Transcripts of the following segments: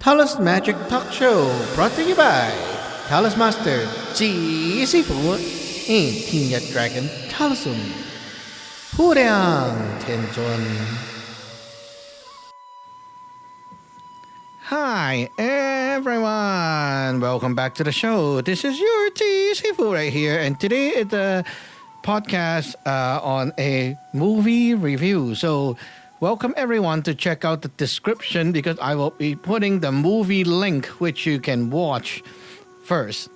Taoist Magic Talk Show brought to you by Taoist Master Ji Sifu and Teen Dragon Taoism. ผู้亮天尊. Hi everyone, welcome back to the show. This is your Ji Sifu right here, and today it's a podcast on a movie review. So welcome everyone to check out the description because I will be putting the movie link which you can watch first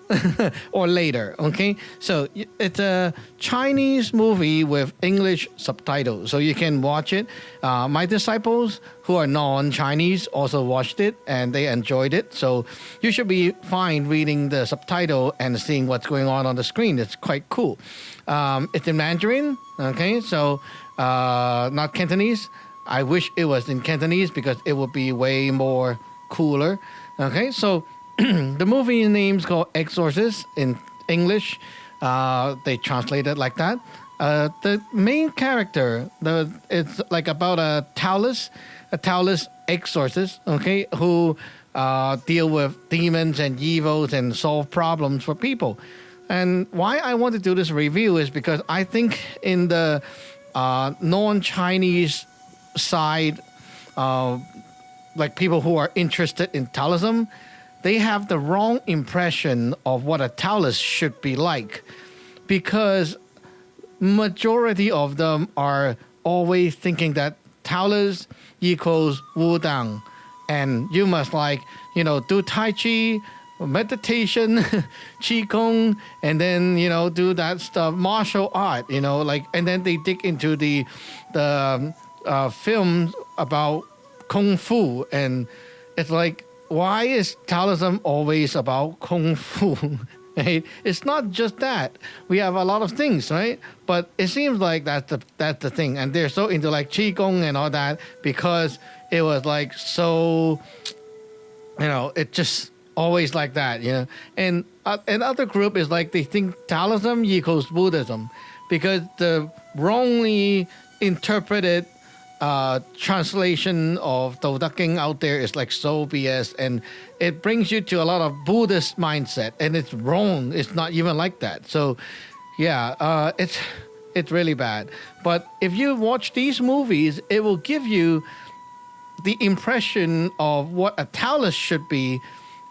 or later, okay? So it's a Chinese movie with English subtitles, so you can watch it. My disciples who are non-Chinese also watched it and they enjoyed it, so you should be fine reading the subtitle and seeing what's going on the screen. It's quite cool. It's in Mandarin, okay? So not Cantonese. I wish it was in Cantonese because it would be way more cooler. Okay, so the movie name is called Exorcist in English. They translate it like that. The main character, it's like about a Taoist exorcist, okay, who deal with demons and evils and solve problems for people. And why I want to do this review is because I think in the non-Chinese side, like people who are interested in Taoism, they have the wrong impression of what a Taoist should be like, because majority of them are always thinking that Taoist equals Wudang, and you must do Tai Chi, meditation, Qigong, and then do that stuff, martial art, and then they dig into the films about Kung Fu, and it's like, why is Taoism always about Kung Fu? Right? It's not just that. We have a lot of things, right? But it seems like that's the thing, and they're so into like Qigong and all that because it was like so, it just always like that, And another group is like they think Taoism equals Buddhism because the wrongly interpreted translation of Tao Te Ching out there is like so BS, and it brings you to a lot of Buddhist mindset, and it's wrong. It's not even like that. So yeah, it's really bad. But if you watch these movies, it will give you the impression of what a Taoist should be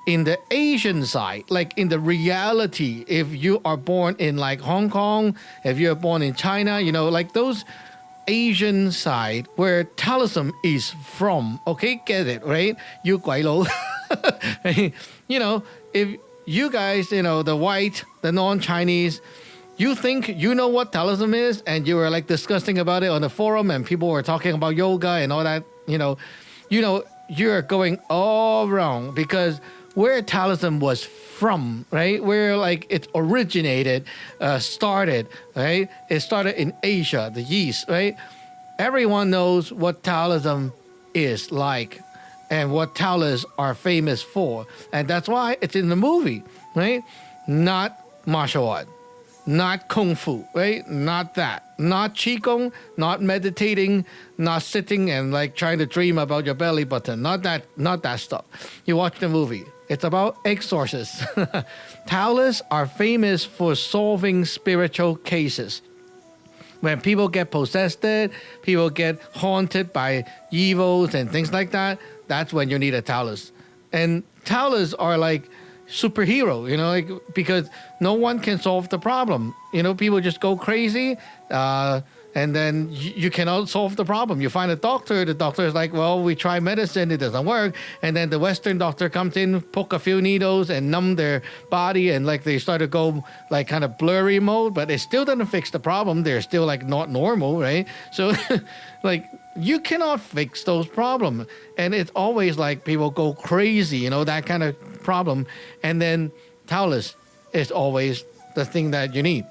in the Asian side, like in the reality. If you are born in like Hong Kong, if you're born in China, like those Asian side where Taoism is from, okay, get it, right? You 鬼佬. If you guys, the white, the non-Chinese, you think you know what Taoism is, and you were like discussing about it on the forum, and people were talking about yoga and all that, you're going all wrong, because where Taoism was from, right? Where like it originated, started, right? It started in Asia, the East, right? Everyone knows what Taoism is like and what Taoists are famous for. And that's why it's in the movie, right? Not martial art, not Kung Fu, right? Not that. Not Qigong, not meditating, not sitting and like trying to dream about your belly button. Not that stuff. You watch the movie. It's about exorcists. Taoists are famous for solving spiritual cases. When people get possessed, people get haunted by evils and things like that, that's when you need a Taoist. And Taoists are like superhero, because no one can solve the problem. People just go crazy, and then you cannot solve the problem. You find a doctor, the doctor is like, well, we try medicine, it doesn't work. And then the Western doctor comes in, poke a few needles and numb their body, and like they start to go like kind of blurry mode, but it still doesn't fix the problem. They're still like not normal, right? So like you cannot fix those problems. And it's always like people go crazy, that kind of problem. And then Taoist is always the thing that you need,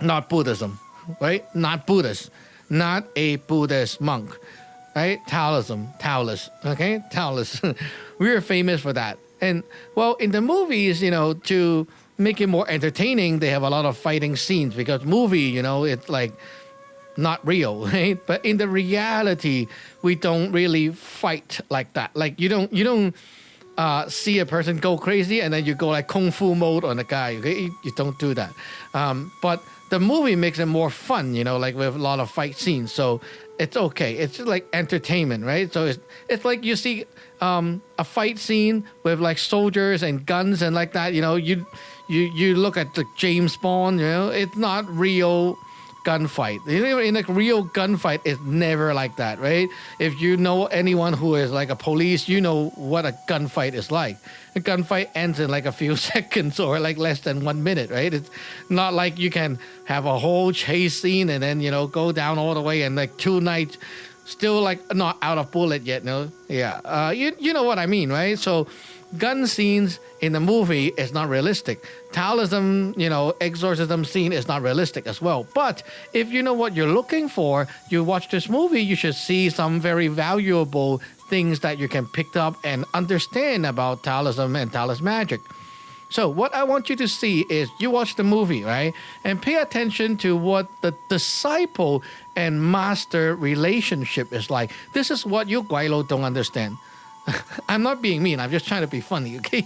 not Buddhism. Right? Not Buddhist, not a Buddhist monk, right? Taoism, Taoist, okay? Taoist. We are famous for that. And well, in the movies, to make it more entertaining, they have a lot of fighting scenes because movie, it's like not real, right? But in the reality, we don't really fight like that. Like you don't see a person go crazy and then you go like kung fu mode on the guy. Okay, you don't do that. But the movie makes it more fun, like with a lot of fight scenes. So it's okay. It's just like entertainment, right? So it's like you see a fight scene with like soldiers and guns and like that. You look at the James Bond. It's not real gunfight. In a real gunfight, it's never like that, right? If you know anyone who is like a police, you know what a gunfight is like. A gunfight ends in like a few seconds or like less than 1 minute, right? It's not like you can have a whole chase scene and then go down all the way and like 2 nights still like not out of bullet yet. No, yeah, you know what I mean, right? So gun scenes in the movie is not realistic. Taoism, exorcism scene is not realistic as well. But if you know what you're looking for, you watch this movie, you should see some very valuable things that you can pick up and understand about Taoism and Taoist magic. So what I want you to see is you watch the movie, right? And pay attention to what the disciple and master relationship is like. This is what you Guaylo don't understand. I'm not being mean. I'm just trying to be funny, okay?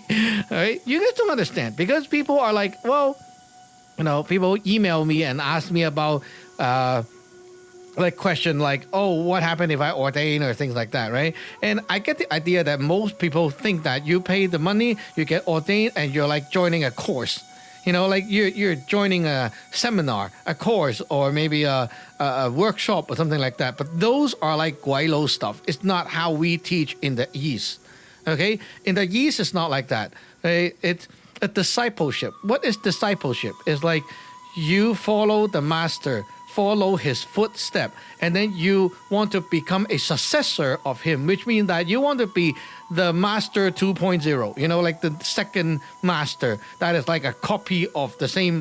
All right? You guys don't understand because people are like, well, people email me and ask me about like question like, oh, what happened if I ordain or things like that, right? And I get the idea that most people think that you pay the money, you get ordained, and you're like joining a course. Like you're joining a seminar, a course, or maybe a workshop or something like that. But those are like Guaylo stuff. It's not how we teach in the East. Okay? In the East, it's not like that. Okay? It's a discipleship. What is discipleship? It's like you follow the master, follow his footstep, and then you want to become a successor of him, which means that you want to be the master 2.0, like the second master that is like a copy of the same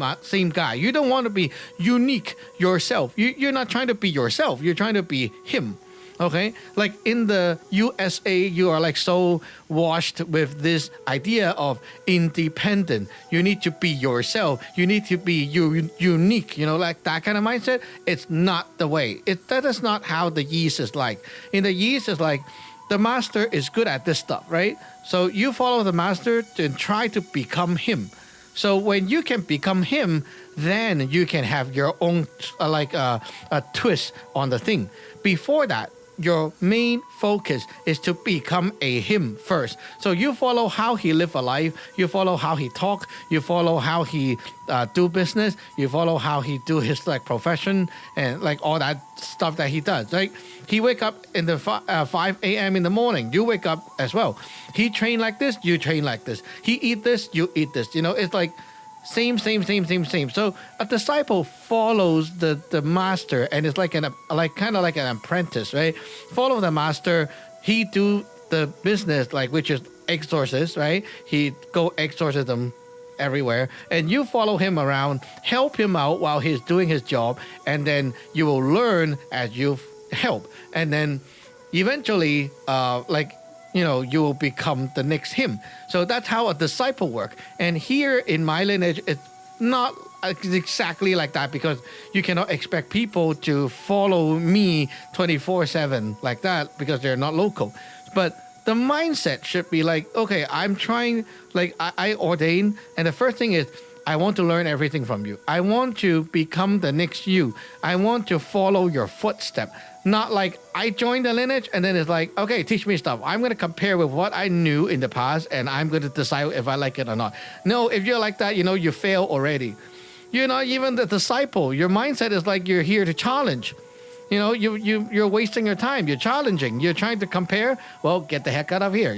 guy. You don't want to be unique yourself. You're not trying to be yourself. You're trying to be him. Okay, like in the USA, you are like so washed with this idea of independent. You need to be yourself. You need to be unique. Like that kind of mindset. It's not the way. That is not how the East is like. In the East, it's like the master is good at this stuff, right? So you follow the master and try to become him. So when you can become him, then you can have your own a twist on the thing. Before that, your main focus is to become a him first. So you follow how he live a life, you follow how he talk, you follow how he do business, you follow how he do his like profession and like all that stuff that he does. Like he wake up in the 5 a.m. in the morning, you wake up as well. He train like this, you train like this. He eat this, you eat this. It's like same. So a disciple follows the master, and it's like kind of like an apprentice, right? Follow the master. He do the business, like which is exorcist, right? He go exorcism everywhere, and you follow him around, help him out while he's doing his job, and then you will learn as you help, and then eventually, you will become the next him. So that's how a disciple works. And here in my lineage, it's not exactly like that because you cannot expect people to follow me 24/7 like that because they're not local. But the mindset should be like, okay, I'm trying, like I ordain, and the first thing is I want to learn everything from you. I want to become the next you. I want to follow your footstep. Not like I joined the lineage and then it's like, okay, teach me stuff. I'm going to compare with what I knew in the past and I'm going to decide if I like it or not. No, if you're like that, you fail already. You're not even the disciple. Your mindset is like you're here to challenge. You're wasting your time. You're challenging. You're trying to compare. Well, get the heck out of here.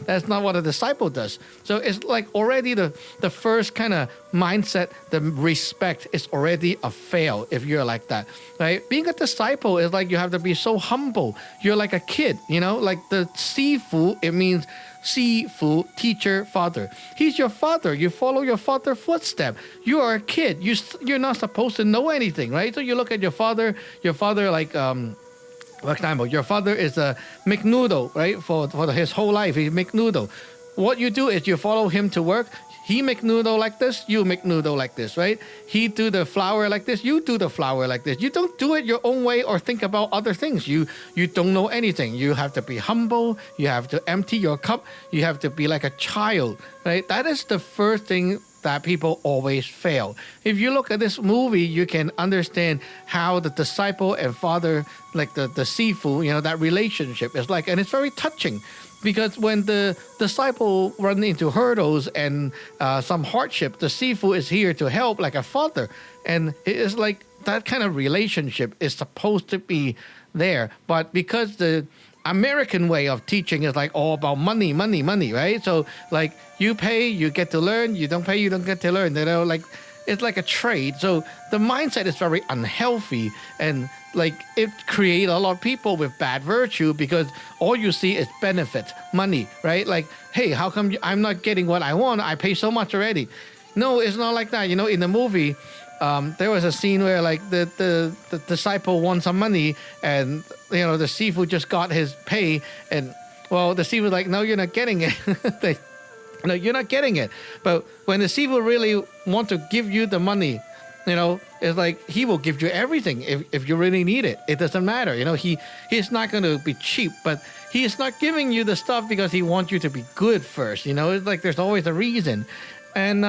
That's not what a disciple does. So it's like already the first kind of mindset, the respect is already a fail if you're like that, right? Being a disciple is like you have to be so humble. You're like a kid, like the sifu, it means Sifu, teacher, father. He's your father. You follow your father's footstep. You are a kid. You're not supposed to know anything, right? So you look at your father like, for example, your father is a McNoodle, right? For his whole life, he's McNoodle. What you do is you follow him to work. he make noodle like this, you make noodle like this, right? He do the flour like this, you do the flour like this. You don't do it your own way or think about other things. You don't know anything. You have to be humble. You have to empty your cup. You have to be like a child, right? That is the first thing that people always fail. If you look at this movie, you can understand how the disciple and father, like the Sifu, that relationship is like, and it's very touching. Because when the disciple run into hurdles and some hardship, the Sifu is here to help like a father. And it is like that kind of relationship is supposed to be there. But because the American way of teaching is like all about money, money, money, right? So like you pay, you get to learn. You don't pay, you don't get to learn. Like it's like a trade. So the mindset is very unhealthy, and like it creates a lot of people with bad virtue because all you see is benefit, money, right? Like, hey, how come I'm not getting what I want? I pay so much already. No, it's not like that. In the movie, there was a scene where like the disciple wants some money, and the Sifu just got his pay, and well, the Sifu was like, no, you're not getting it. No, you're not getting it. But when the Sifu really want to give you the money, it's like he will give you everything if you really need it. It doesn't matter. He's not going to be cheap, but he's not giving you the stuff because he wants you to be good first. It's like there's always a reason. And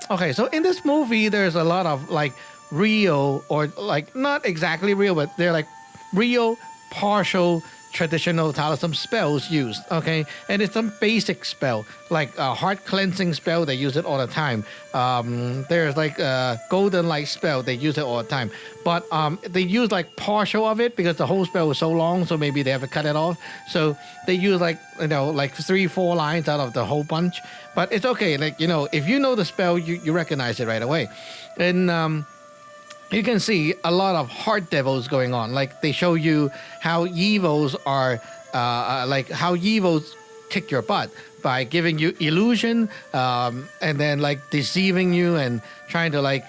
okay, so in this movie, there's a lot of like real, or like not exactly real, but they're like real partial traditional Taoism spells used, okay? And it's some basic spell, like a heart cleansing spell, they use it all the time. There's like a golden light spell, they use it all the time. But they use like partial of it because the whole spell was so long, so maybe they have to cut it off. So they use like 3-4 lines out of the whole bunch. But it's okay, like, if you know the spell, you recognize it right away. And you can see a lot of heart devils going on. Like they show you how evils are, like how evils kick your butt by giving you illusion, and then like deceiving you and trying to like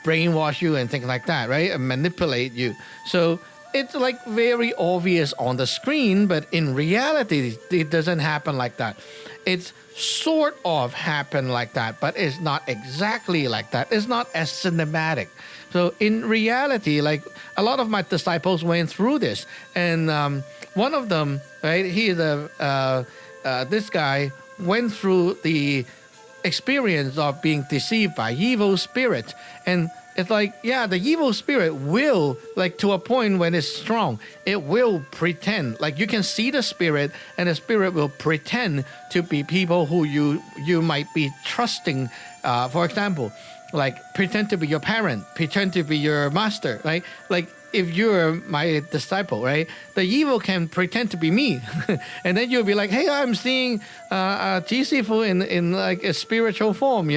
brainwash you and things like that, right? And manipulate you. So it's like very obvious on the screen, but in reality, it doesn't happen like that. It's sort of happen like that, but it's not exactly like that. It's not as cinematic. So in reality, like a lot of my disciples went through this, and one of them, right? This guy went through the experience of being deceived by evil spirits, and it's like, yeah, the evil spirit will, like to a point when it's strong, it will pretend. Like you can see the spirit, and the spirit will pretend to be people who you might be trusting. For example, like pretend to be your parent, pretend to be your master, right? Like if you're my disciple, right? The evil can pretend to be me. And then you'll be like, hey, I'm seeing Sifu in like a spiritual form,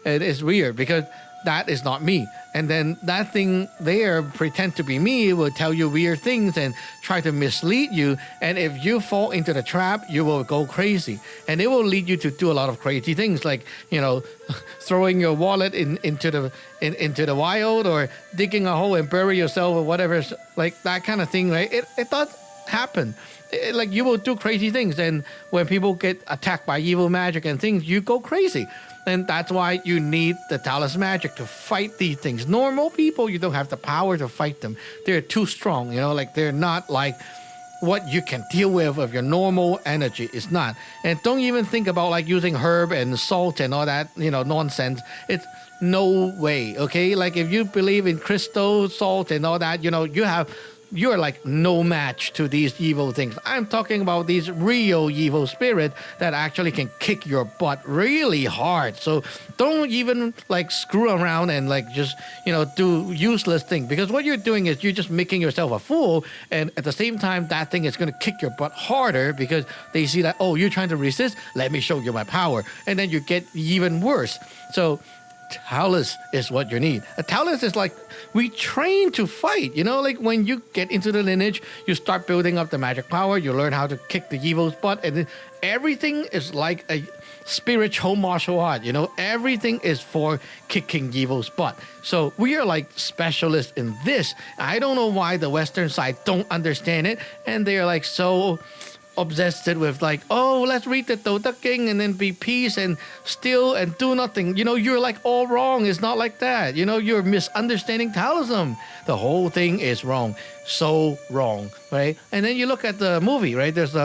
It's weird because that is not me. And then that thing there, pretend to be me, will tell you weird things and try to mislead you. And if you fall into the trap, you will go crazy. And it will lead you to do a lot of crazy things, like, throwing your wallet into the wild, or digging a hole and bury yourself, or whatever, like that kind of thing, right? It does happen. Like you will do crazy things. And when people get attacked by evil magic and things, you go crazy. And that's why you need the Taoist magic to fight these things. Normal people, you don't have the power to fight them. They're too strong, like they're not like what you can deal with your normal energy. It's not. And don't even think about like using herb and salt and all that, nonsense. It's no way, okay? Like if you believe in crystal, salt and all that, you're like no match to these evil things. I'm talking about these real evil spirits that actually can kick your butt really hard. So don't even like screw around and like just, do useless things, because what you're doing is you're just making yourself a fool. And at the same time, that thing is going to kick your butt harder because they see that, oh, you're trying to resist. Let me show you my power. And then you get even worse. So Taoist is what you need. A Taoist is like, we train to fight, like when you get into the lineage, you start building up the magic power, you learn how to kick the evil's butt, and then everything is like a spiritual martial art, everything is for kicking evil's butt. So we are like specialists in this. I don't know why the Western side don't understand it, and they're like so obsessed it with like, oh, let's read the King and then be peace and still and do nothing. You're like all wrong. It's not like that. You're misunderstanding Taoism. The whole thing is wrong. So wrong, right? And then you look at the movie, right? There's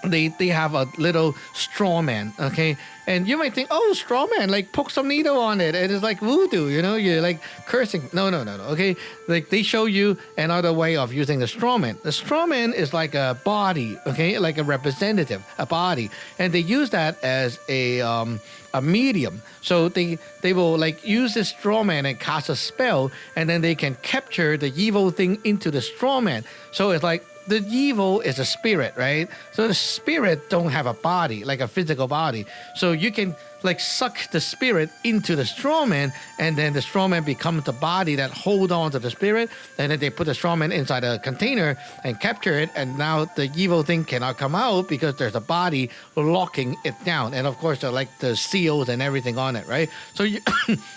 they have a little straw man, okay? And you might think, oh, straw man, like poke some needle on it. And it's like voodoo, you're like cursing. No, okay? Like they show you another way of using the straw man. The straw man is like a body, okay? Like a representative, a body. And they use that as a medium. So they will like use this straw man and cast a spell, and then they can capture the evil thing into the straw man. So it's like, the evil is a spirit, right? So the spirit don't have a body, like a physical body. So you can like suck the spirit into the straw man, and then the straw man becomes the body that hold on to the spirit, and then they put the straw man inside a container and capture it, and now the evil thing cannot come out because there's a body locking it down. And of course there are like the seals and everything on it, right? So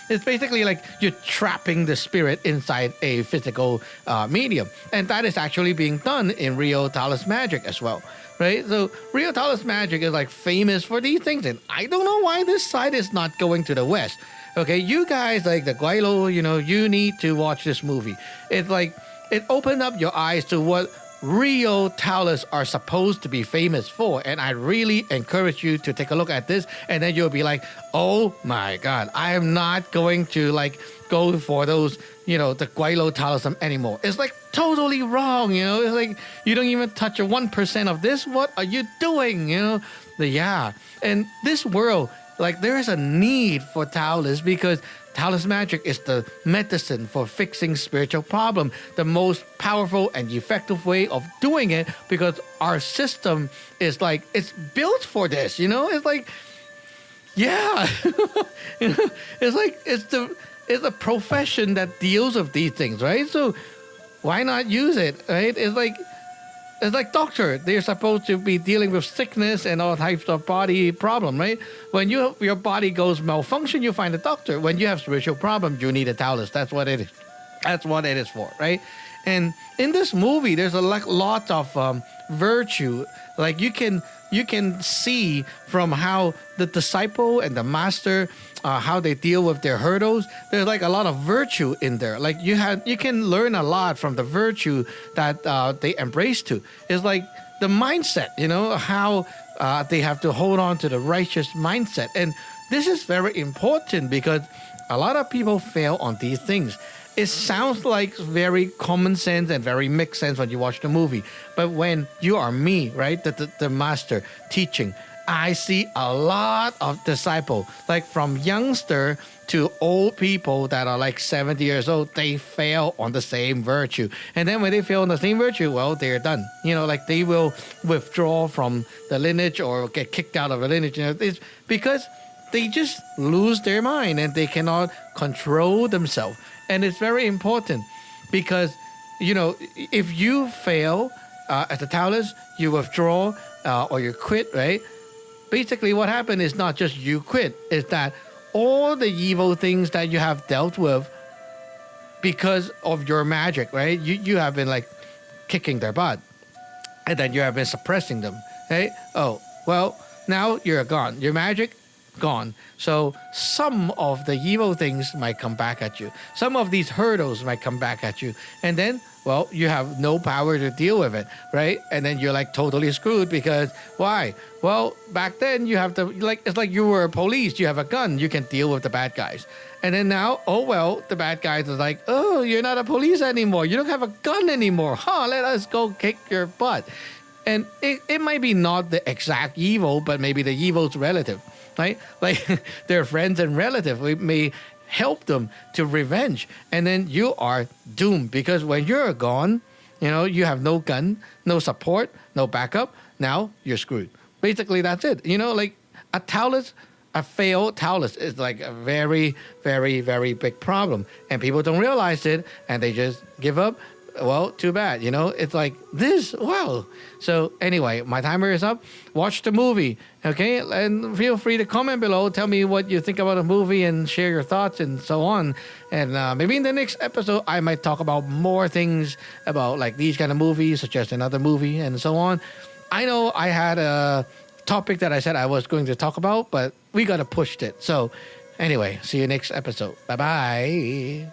it's basically like you're trapping the spirit inside a physical medium, and that is actually being done in real Taoist magic as well. Right? So real Taoist magic is like famous for these things, and I don't know why this side is not going to the West. Okay, you guys like the Guaylo, you need to watch this movie. It's like it opened up your eyes to what real Taoists are supposed to be famous for, and I really encourage you to take a look at this, and then you'll be like, oh my God, I am not going to like go for those, the Guaylo Taoism anymore. It's like totally wrong, It's like you don't even touch 1% of this. What are you doing? And this world, like there is a need for Taoists because Taoist magic is the medicine for fixing spiritual problem, the most powerful and effective way of doing it, because our system is like, it's built for this, It's like, yeah, it's like, it's a profession that deals with these things, right? So why not use it, right? It's like doctor. They're supposed to be dealing with sickness and all types of body problem, right? When your body goes malfunction, you find a doctor. When you have spiritual problem, you need a Taoist. That's what it is. That's what it is for, right? And in this movie, there's a lot of virtue. Like you can see from how the disciple and the master, how they deal with their hurdles. There's like a lot of virtue in there. Like you can learn a lot from the virtue that they embrace to. It's like the mindset, how they have to hold on to the righteous mindset. And this is very important because a lot of people fail on these things. It sounds like very common sense and very makes sense when you watch the movie. But when you are me, right, the master teaching, I see a lot of disciples, like from youngster to old people that are like 70 years old, they fail on the same virtue. And then when they fail on the same virtue, well, they're done. Like they will withdraw from the lineage or get kicked out of the lineage. It's because they just lose their mind and they cannot control themselves. And it's very important because, if you fail as a Taoist, you withdraw or you quit, right? Basically what happened is not just you quit, is that all the evil things that you have dealt with because of your magic, right? You have been like kicking their butt, and then you have been suppressing them, right? Oh, well, now you're gone. Your magic, gone. So some of the evil things might come back at you. Some of these hurdles might come back at you. And then, well, you have no power to deal with it, right? And then you're like totally screwed because why? Well, back then you have to, like, it's like you were a police, you have a gun, you can deal with the bad guys. And then now, oh, well, the bad guys are like, oh, you're not a police anymore. You don't have a gun anymore. Let us go kick your butt. And it might be not the exact evil, but maybe the evil's relative. Right? Like their friends and relatives, we may help them to revenge. And then you are doomed because when you're gone, you have no gun, no support, no backup. Now you're screwed. Basically, that's it. Like a Taoist, a failed Taoist is like a very, very, very big problem. And people don't realize it and they just give up. Well, too bad, it's like this. Wow. So anyway, my timer is up. Watch the movie, okay? And feel free to comment below. Tell me what you think about the movie and share your thoughts and so on. And maybe in the next episode, I might talk about more things about like these kind of movies, such as another movie and so on. I know I had a topic that I said I was going to talk about, but we got to push it. So anyway, see you next episode. Bye-bye.